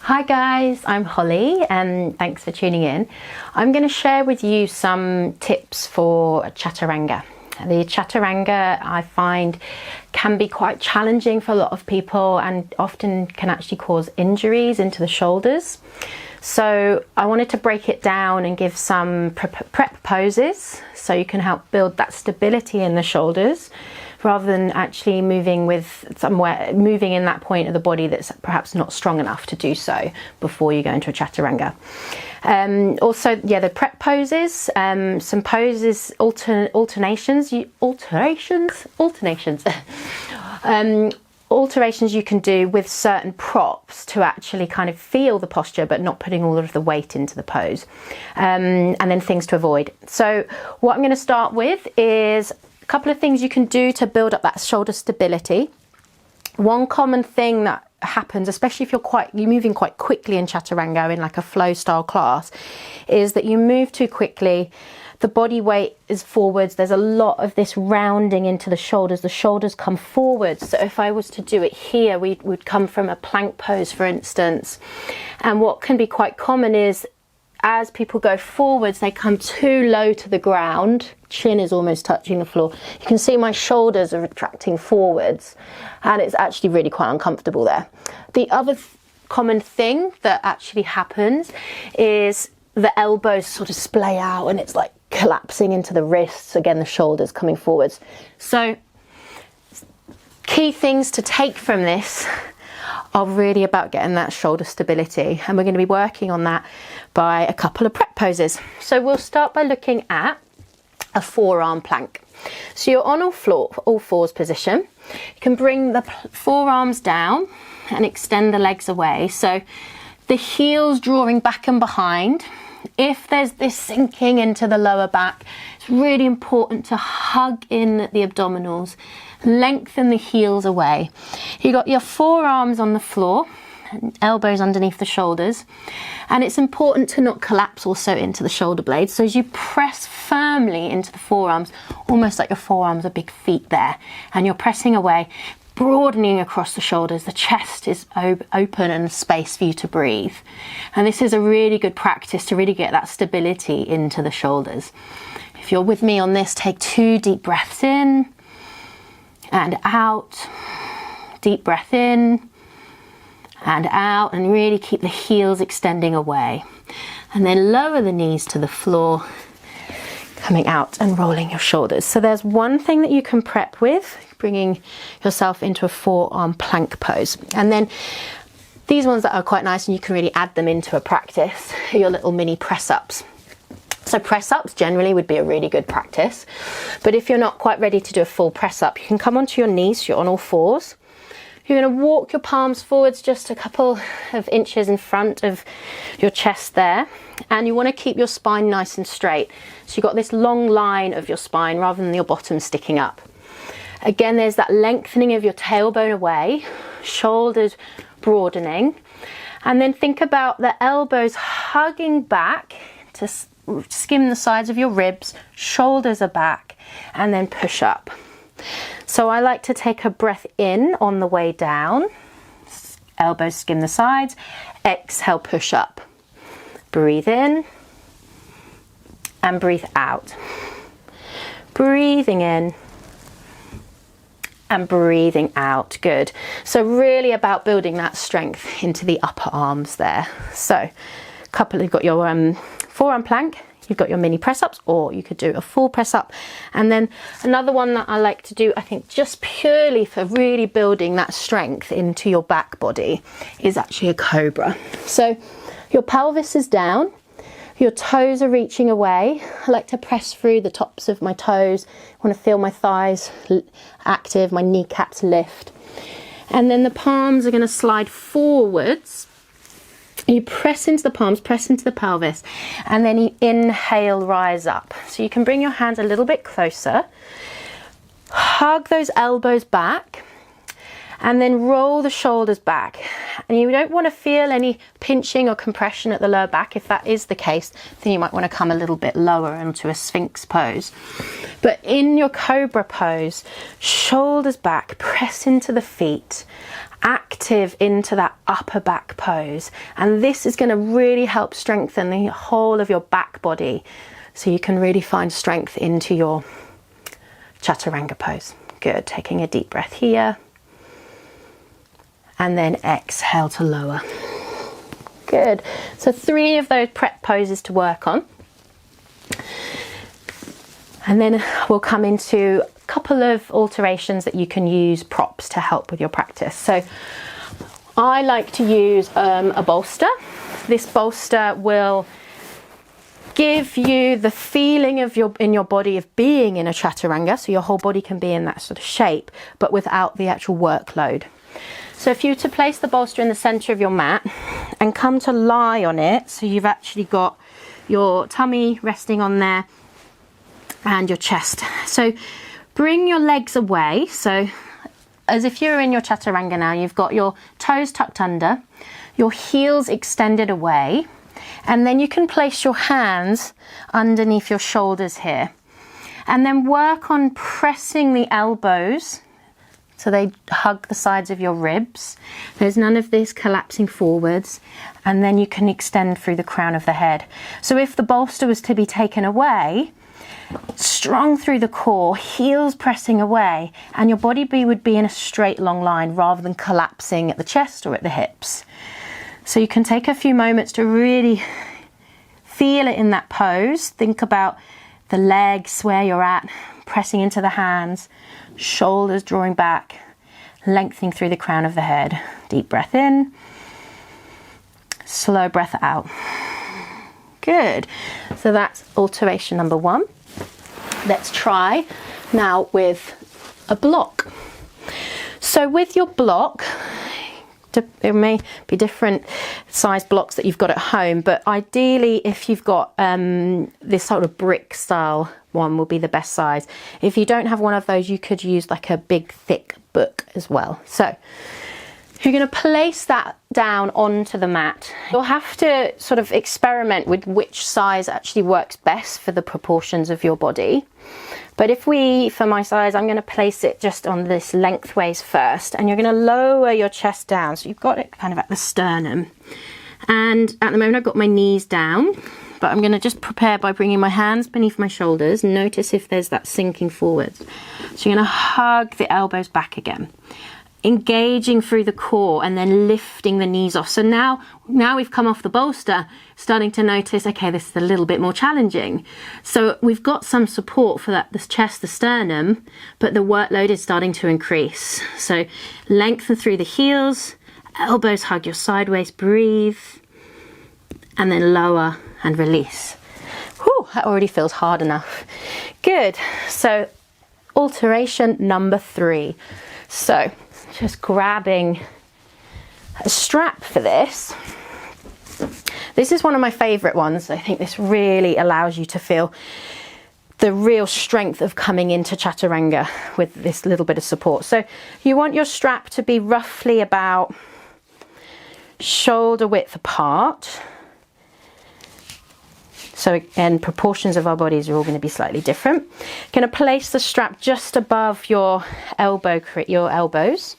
Hi guys, I'm Holly and thanks for tuning in. I'm going to share with you some tips for Chaturanga. The Chaturanga I find can be quite challenging for a lot of people and often can actually cause injuries into the shoulders. So I wanted to break it down and give some prep poses so you can help build that stability in the shoulders rather than actually moving in that point of the body that's perhaps not strong enough to do so before you go into a Chaturanga. Also, the prep poses, some poses, alterations you can do with certain props to actually kind of feel the posture but not putting all of the weight into the pose, and then things to avoid. So what I'm going to start with is a couple of things you can do to build up that shoulder stability. One common thing that happens, especially if you're moving quite quickly in Chaturanga in like a flow style class, is that you move too quickly. The body weight is forwards. There's a lot of this rounding into the shoulders come forwards. So if I was to do it here, we would come from a plank pose, for instance. And what can be quite common is as people go forwards, they come too low to the ground. Chin is almost touching the floor. You can see my shoulders are retracting forwards and it's actually really quite uncomfortable there. The other common thing that actually happens is the elbows sort of splay out and it's like collapsing into the wrists. Again, the shoulders coming forwards. So key things to take from this are really about getting that shoulder stability, and we're going to be working on that by a couple of prep poses. So we'll start by looking at a forearm plank. So you're on all fours position. You can bring the forearms down and extend the legs away. So the heels drawing back and behind. If there's this sinking into the lower back, it's really important to hug in the abdominals, lengthen the heels away. You got your forearms on the floor, elbows underneath the shoulders, and it's important to not collapse also into the shoulder blades. So as you press firmly into the forearms, almost like your forearms are big feet there, and you're pressing away, broadening across the shoulders. The chest is open and space for you to breathe. And this is a really good practice to really get that stability into the shoulders. If you're with me on this, take 2 deep breaths in and out. Deep breath in and out, and really keep the heels extending away. And then lower the knees to the floor, coming out and rolling your shoulders. So there's one thing that you can prep with, bringing yourself into a forearm plank pose. And then these ones that are quite nice and you can really add them into a practice are your little mini press-ups. So press-ups generally would be a really good practice, but if you're not quite ready to do a full press-up, you can come onto your knees. So you're on all fours. You're going to walk your palms forwards just a couple of inches in front of your chest there, and you want to keep your spine nice and straight. So you've got this long line of your spine rather than your bottom sticking up. Again, there's that lengthening of your tailbone away, shoulders broadening, and then think about the elbows hugging back to skim the sides of your ribs, shoulders are back, and then push up. So I like to take a breath in on the way down, elbows skim the sides, exhale, push up. Breathe in and breathe out. Breathing in and breathing out. Good. So really about building that strength into the upper arms there. So you've got your forearm plank, you've got your mini press-ups, or you could do a full press-up. And then another one that I like to do, I think just purely for really building that strength into your back body, is actually a cobra. So your pelvis is down, your toes are reaching away. I like to press through the tops of my toes. I want to feel my thighs active, my kneecaps lift. And then the palms are going to slide forwards. You press into the palms, press into the pelvis, and then you inhale, rise up. So you can bring your hands a little bit closer, hug those elbows back, and then roll the shoulders back. And you don't want to feel any pinching or compression at the lower back. If that is the case, then you might want to come a little bit lower into a Sphinx pose. But in your cobra pose, shoulders back, press into the feet, active into that upper back pose. And this is going to really help strengthen the whole of your back body, so you can really find strength into your Chaturanga pose. Good. Taking a deep breath here. And then exhale to lower. Good. So 3 of those prep poses to work on. And then we'll come into a couple of alterations that you can use props to help with your practice. So I like to use a bolster. This bolster will give you the feeling of in your body of being in a Chaturanga, so your whole body can be in that sort of shape, but without the actual workload. So if you were to place the bolster in the center of your mat and come to lie on it, so you've actually got your tummy resting on there and your chest. So bring your legs away, so as if you're in your Chaturanga now, you've got your toes tucked under, your heels extended away, and then you can place your hands underneath your shoulders here. And then work on pressing the elbows so they hug the sides of your ribs. There's none of this collapsing forwards. And then you can extend through the crown of the head. So if the bolster was to be taken away, strong through the core, heels pressing away, and your body would be in a straight long line rather than collapsing at the chest or at the hips. So you can take a few moments to really feel it in that pose. Think about the legs, where you're at, pressing into the hands, shoulders drawing back, lengthening through the crown of the head. Deep breath in, slow breath out. Good. So that's alteration number 1. Let's try now with a block. So with your block, it may be different size blocks that you've got at home, but ideally if you've got this sort of brick style one will be the best size. If you don't have one of those, you could use like a big thick book as well. So you're going to place that down onto the mat. You'll have to sort of experiment with which size actually works best for the proportions of your body. But for my size, I'm going to place it just on this lengthways first, and you're going to lower your chest down. So you've got it kind of at the sternum. And at the moment I've got my knees down, but I'm going to just prepare by bringing my hands beneath my shoulders. Notice if there's that sinking forwards. So you're going to hug the elbows back again, engaging through the core and then lifting the knees off. So now we've come off the bolster, starting to notice, okay, this is a little bit more challenging. So we've got some support for that, this chest, the sternum, but the workload is starting to increase. So lengthen through the heels, elbows hug your sideways, breathe, and then lower and release. Whew, that already feels hard enough. Good. So alteration number 3. So just grabbing a strap for this. This is one of my favorite ones. I think this really allows you to feel the real strength of coming into Chaturanga with this little bit of support. So you want your strap to be roughly about shoulder width apart. So again, proportions of our bodies are all going to be slightly different. You're going to place the strap just above your elbows.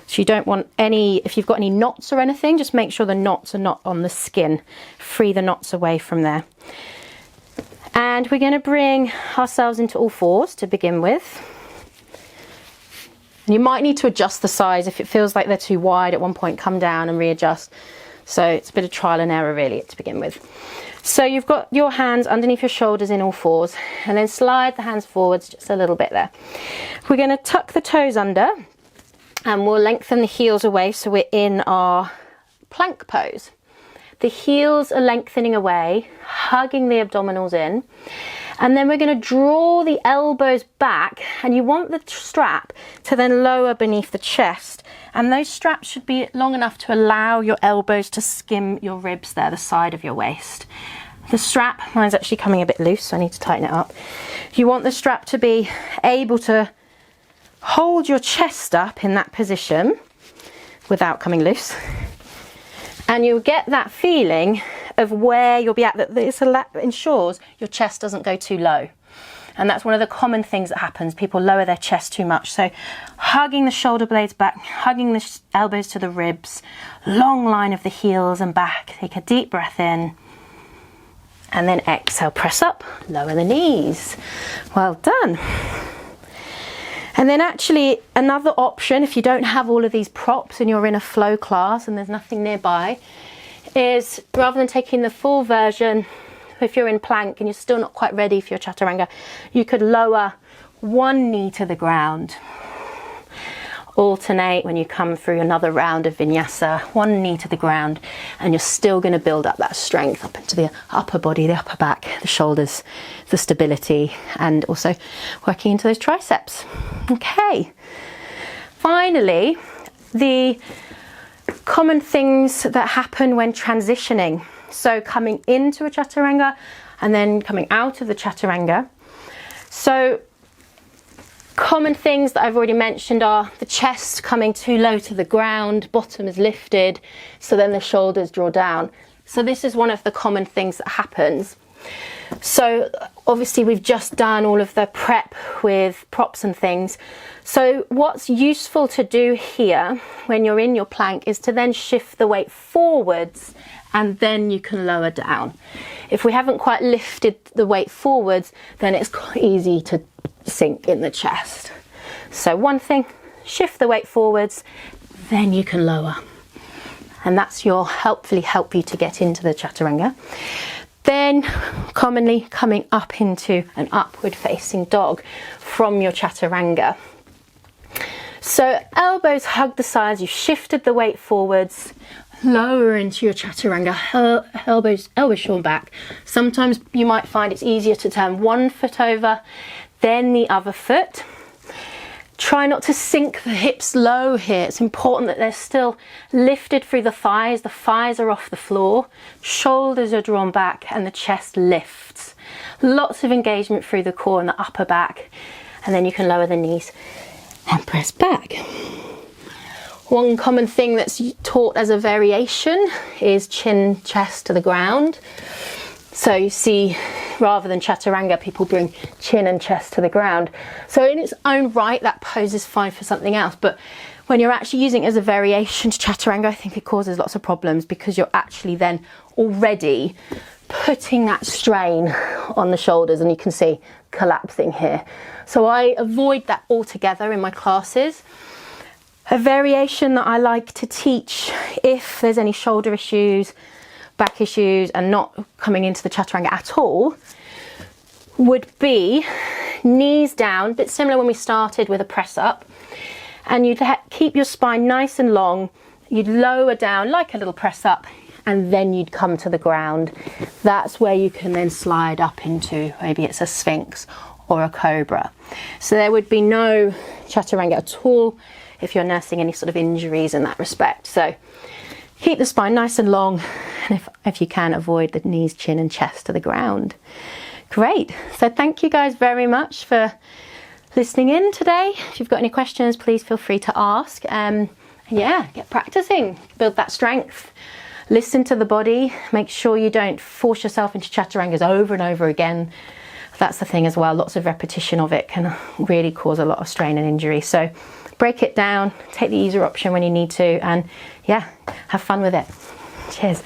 So you don't want if you've got any knots or anything, just make sure the knots are not on the skin. Free the knots away from there. And we're going to bring ourselves into all fours to begin with. And you might need to adjust the size. If it feels like they're too wide at one point, come down and readjust. So it's a bit of trial and error really to begin with. So you've got your hands underneath your shoulders in all fours, and then slide the hands forwards just a little bit there. We're going to tuck the toes under, and we'll lengthen the heels away so we're in our plank pose. The heels are lengthening away, hugging the abdominals in, and then we're going to draw the elbows back, and you want the strap to then lower beneath the chest, and those straps should be long enough to allow your elbows to skim your ribs there, the side of your waist. The strap, mine's actually coming a bit loose, so I need to tighten it up. You want the strap to be able to hold your chest up in that position without coming loose. And you'll get that feeling of where you'll be at, that this ensures your chest doesn't go too low. And that's one of the common things that happens. People lower their chest too much. So hugging the shoulder blades back, hugging the elbows to the ribs, long line of the heels and back. Take a deep breath in. And then exhale, press up, lower the knees. Well done. And then actually another option, if you don't have all of these props and you're in a flow class and there's nothing nearby, is rather than taking the full version, if you're in plank and you're still not quite ready for your chaturanga, you could lower one knee to the ground. Alternate when you come through another round of vinyasa, one knee to the ground, and you're still going to build up that strength up into the upper body, the upper back, the shoulders, the stability, and also working into those triceps. Okay. Finally, the common things that happen when transitioning. So coming into a chaturanga and then coming out of the chaturanga. So common things that I've already mentioned are the chest coming too low to the ground, bottom is lifted, so then the shoulders draw down. So this is one of the common things that happens. So obviously we've just done all of the prep with props and things. So what's useful to do here when you're in your plank is to then shift the weight forwards and then you can lower down. If we haven't quite lifted the weight forwards, then it's quite easy to sink in the chest. So one thing, shift the weight forwards, then you can lower. And that's your hopefully help you to get into the chaturanga. Then commonly coming up into an upward facing dog from your chaturanga. So elbows hug the sides, you've shifted the weight forwards, lower into your chaturanga, elbows shown back. Sometimes you might find it's easier to turn one foot over, then the other foot. Try not to sink the hips low here. It's important that they're still lifted through the thighs. The thighs are off the floor, shoulders are drawn back and the chest lifts. Lots of engagement through the core and the upper back. And then you can lower the knees and press back. One common thing that's taught as a variation is chin, chest to the ground. So you see, rather than chaturanga, people bring chin and chest to the ground. So in its own right, that pose is fine for something else. But when you're actually using it as a variation to chaturanga, I think it causes lots of problems because you're actually then already putting that strain on the shoulders and you can see collapsing here. So I avoid that altogether in my classes. A variation that I like to teach if there's any shoulder issues, back issues and not coming into the chaturanga at all would be knees down, a bit similar when we started with a press up, and you'd keep your spine nice and long, you'd lower down like a little press up and then you'd come to the ground. That's where you can then slide up into, maybe it's a sphinx or a cobra. So there would be no chaturanga at all if you're nursing any sort of injuries in that respect. So keep the spine nice and long, and if you can, avoid the knees, chin and chest to the ground. Great. So thank you guys very much for listening in today. If you've got any questions, please feel free to ask. And yeah, get practicing, build that strength. Listen to the body. Make sure you don't force yourself into chaturangas over and over again. That's the thing as well. Lots of repetition of it can really cause a lot of strain and injury. So break it down, take the easier option when you need to, and yeah, have fun with it. Cheers.